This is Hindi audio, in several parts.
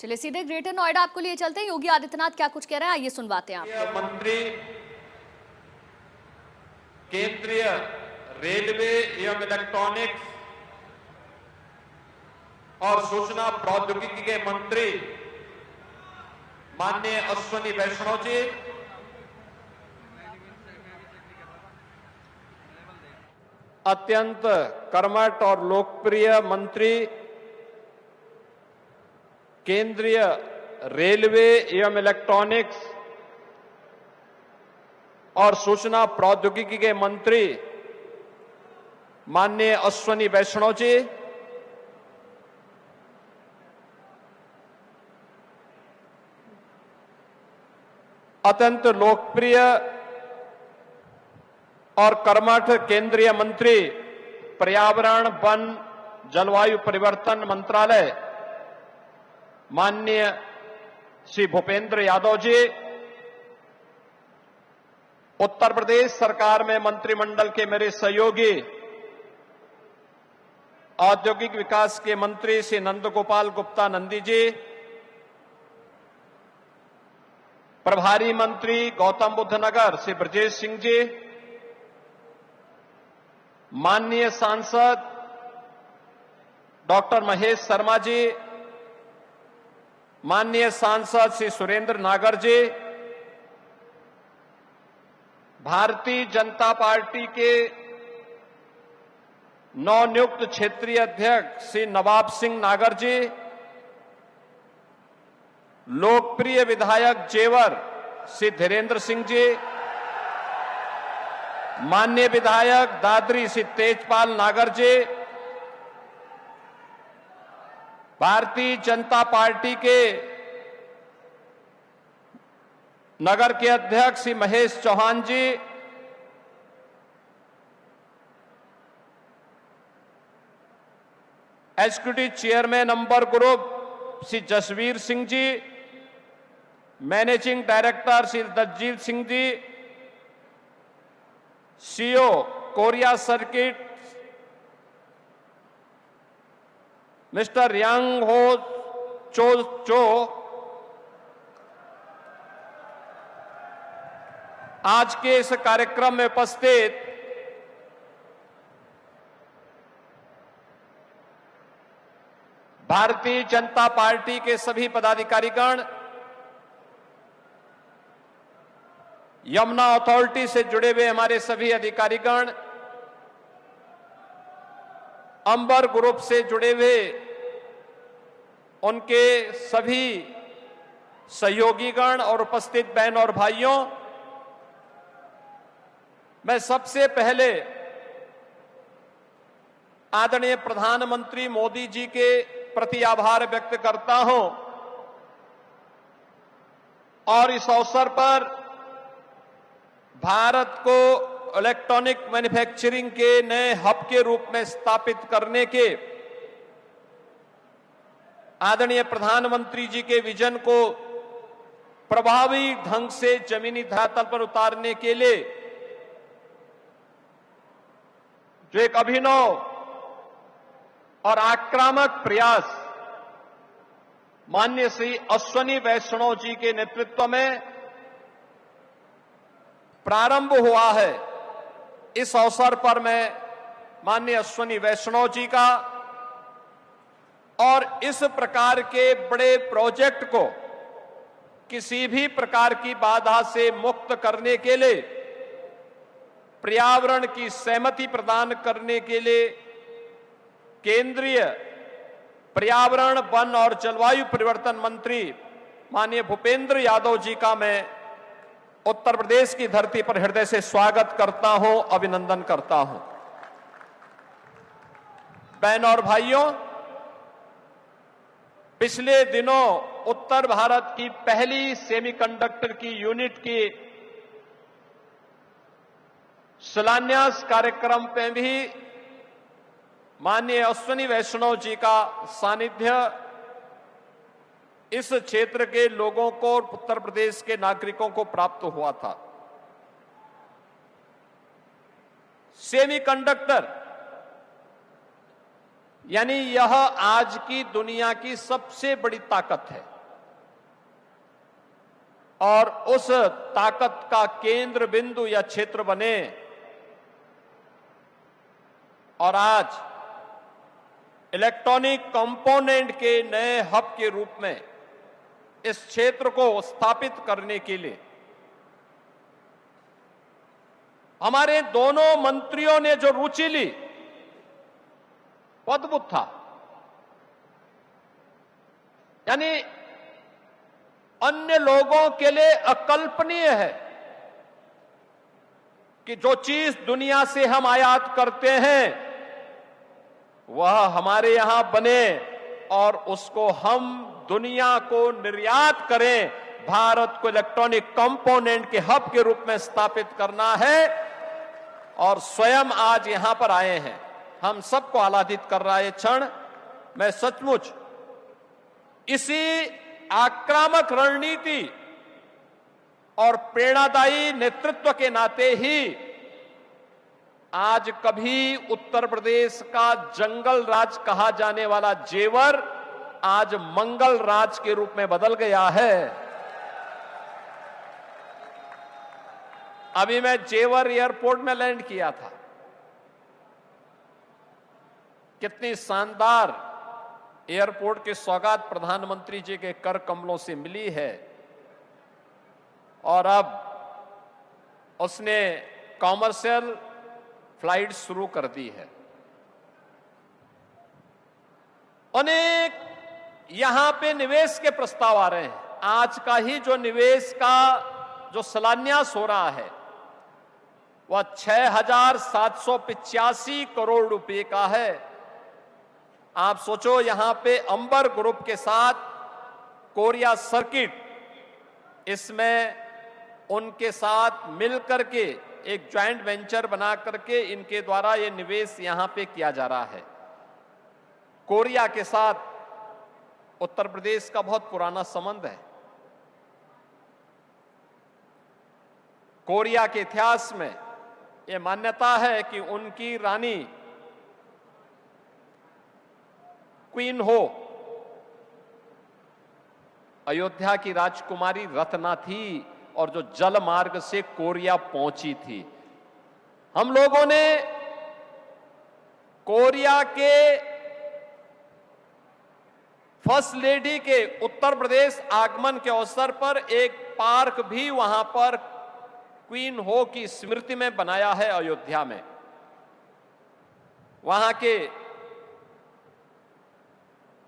चलिए सीधे ग्रेटर नोएडा आपको लिए चलते हैं। योगी आदित्यनाथ क्या कुछ कह रहे हैं, आइए सुनवाते हैं आप। मंत्री केंद्रीय रेलवे एवं इलेक्ट्रॉनिक्स और सूचना प्रौद्योगिकी के मंत्री माननीय अश्विनी वैष्णव जी, अत्यंत कर्मठ और लोकप्रिय मंत्री केंद्रीय रेलवे एवं इलेक्ट्रॉनिक्स और सूचना प्रौद्योगिकी के मंत्री माननीय अश्विनी वैष्णव जी, अत्यंत लोकप्रिय और कर्मठ केंद्रीय मंत्री पर्यावरण, वन, जलवायु परिवर्तन मंत्रालय माननीय श्री भूपेंद्र यादव जी, उत्तर प्रदेश सरकार में मंत्रिमंडल के मेरे सहयोगी औद्योगिक विकास के मंत्री श्री नंदगोपाल गुप्ता नंदी जी, प्रभारी मंत्री गौतम बुद्ध नगर श्री ब्रजेश सिंह जी, माननीय सांसद डॉक्टर महेश शर्मा जी, माननीय सांसद श्री सुरेंद्र नागर जी, भारतीय जनता पार्टी के नवनियुक्त क्षेत्रीय अध्यक्ष श्री नवाब सिंह नागर जी, लोकप्रिय विधायक जेवर श्री धीरेन्द्र सिंह जी, माननीय विधायक दादरी श्री तेजपाल नागर जी, भारतीय जनता पार्टी के नगर के अध्यक्ष Shri Mahesh Chauhan ji, executive chairman number group Shri Jasvir Singh ji, managing director Shri Daljit Singh ji, CEO Korea circuit mister Yang Ho Cho, आज के इस कार्यक्रम में उपस्थित भारतीय जनता पार्टी के सभी पदाधिकारीगण, यमुना अथॉरिटी से जुड़े हुए हमारे सभी अधिकारीगण, अंबर ग्रुप से जुड़े हुए उनके सभी सहयोगीगण और उपस्थित बहन और भाइयों, मैं सबसे पहले आदरणीय प्रधानमंत्री मोदी जी के प्रति आभार व्यक्त करता हूं और इस अवसर पर भारत को इलेक्ट्रॉनिक मैन्युफैक्चरिंग के नए हब के रूप में स्थापित करने के आदरणीय प्रधानमंत्री जी के विजन को प्रभावी ढंग से जमीनी धरातल पर उतारने के लिए जो एक अभिनव और आक्रामक प्रयास माननीय श्री अश्विनी वैष्णव जी के नेतृत्व में प्रारंभ हुआ है, इस अवसर पर मैं माननीय अश्विनी वैष्णव जी का और इस प्रकार के बड़े प्रोजेक्ट को किसी भी प्रकार की बाधा से मुक्त करने के लिए, पर्यावरण की सहमति प्रदान करने के लिए केंद्रीय पर्यावरण, वन और जलवायु परिवर्तन मंत्री माननीय भूपेंद्र यादव जी का मैं उत्तर प्रदेश की धरती पर हृदय से स्वागत करता हूं, अभिनंदन करता हूं। बहन और भाइयों, पिछले दिनों उत्तर भारत की पहली सेमीकंडक्टर की यूनिट की शिलान्यास कार्यक्रम में भी माननीय अश्विनी वैष्णव जी का सानिध्य इस क्षेत्र के लोगों को और उत्तर प्रदेश के नागरिकों को प्राप्त हुआ था। सेमीकंडक्टर यानी यह आज की दुनिया की सबसे बड़ी ताकत है। और उस ताकत का केंद्र बिंदु या क्षेत्र बने। और आज इलेक्ट्रॉनिक कंपोनेंट के नए हब के रूप में इस क्षेत्र को स्थापित करने के लिए हमारे दोनों मंत्रियों ने जो रुचि ली वो अद्भुत था। यानी अन्य लोगों के लिए अकल्पनीय है कि जो चीज दुनिया से हम आयात करते हैं वह हमारे यहां बने और उसको हम दुनिया को निर्यात करें। भारत को इलेक्ट्रॉनिक कंपोनेंट के हब के रूप में स्थापित करना है और स्वयं आज यहां पर आए हैं। हम सबको आह्लादित कर रहा है क्षण। मैं सचमुच इसी आक्रामक रणनीति और प्रेरणादायी नेतृत्व के नाते ही आज कभी उत्तर प्रदेश का जंगल राज कहा जाने वाला जेवर आज मंगल राज के रूप में बदल गया है। अभी मैं जेवर एयरपोर्ट में लैंड किया था। कितनी शानदार एयरपोर्ट की सौगात प्रधानमंत्री जी के कर कमलों से मिली है और अब उसने कॉमर्शियल फ्लाइट शुरू कर दी है। अनेक यहां पे निवेश के प्रस्ताव आ रहे हैं। आज का ही जो निवेश का जो शिलान्यास हो रहा है वह 6,785 करोड़ रुपए का है। आप सोचो, यहां पे अंबर ग्रुप के साथ कोरिया सर्किट, इसमें उनके साथ मिलकर के एक ज्वाइंट वेंचर बना करके इनके द्वारा ये निवेश यहां पे किया जा रहा है। कोरिया के साथ उत्तर प्रदेश का बहुत पुराना संबंध है। कोरिया के इतिहास में ये मान्यता है कि उनकी रानी क्वीन हो अयोध्या की राजकुमारी रत्ना थी और जो जल मार्ग से कोरिया पहुंची थी। हम लोगों ने कोरिया के फर्स्ट लेडी के उत्तर प्रदेश आगमन के अवसर पर एक पार्क भी वहां पर क्वीन हो की स्मृति में बनाया है अयोध्या में। वहां के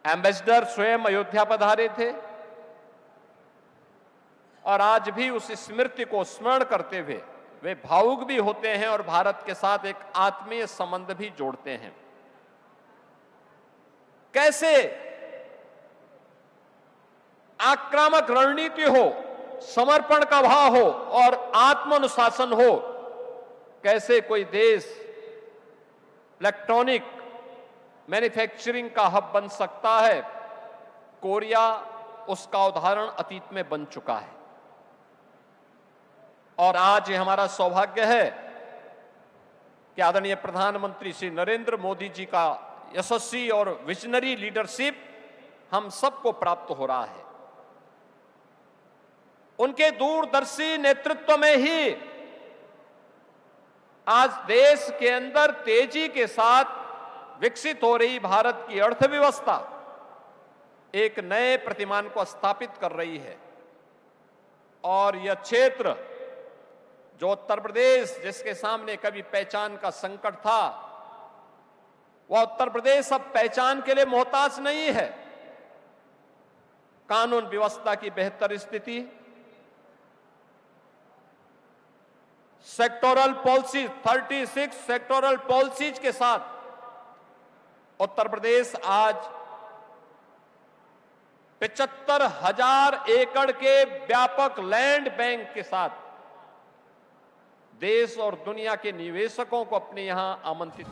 एम्बेसडर स्वयं अयोध्या पधारे थे और आज भी उस स्मृति को स्मरण करते हुए वे भावुक भी होते हैं और भारत के साथ एक आत्मीय संबंध भी जोड़ते हैं। कैसे आक्रामक रणनीति हो, समर्पण का भाव हो और आत्मानुशासन हो, कैसे कोई देश इलेक्ट्रॉनिक मैन्युफैक्चरिंग का हब बन सकता है। कोरिया उसका उदाहरण अतीत में बन चुका है और आज ये हमारा सौभाग्य है कि आदरणीय प्रधानमंत्री श्री नरेंद्र मोदी जी का यशस्वी और विजनरी लीडरशिप हम सबको प्राप्त हो रहा है। उनके दूरदर्शी नेतृत्व में ही आज देश के अंदर तेजी के साथ विकसित हो रही भारत की अर्थव्यवस्था एक नए प्रतिमान को स्थापित कर रही है और यह क्षेत्र जो उत्तर प्रदेश जिसके सामने कभी पहचान का संकट था, वह उत्तर प्रदेश अब पहचान के लिए मोहताज नहीं है। कानून व्यवस्था की बेहतर स्थिति, सेक्टोरल पॉलिसी 36 सेक्टोरल पॉलिसीज के साथ उत्तर प्रदेश आज 75,000 एकड़ के व्यापक लैंड बैंक के साथ देश और दुनिया के निवेशकों को अपने यहां आमंत्रित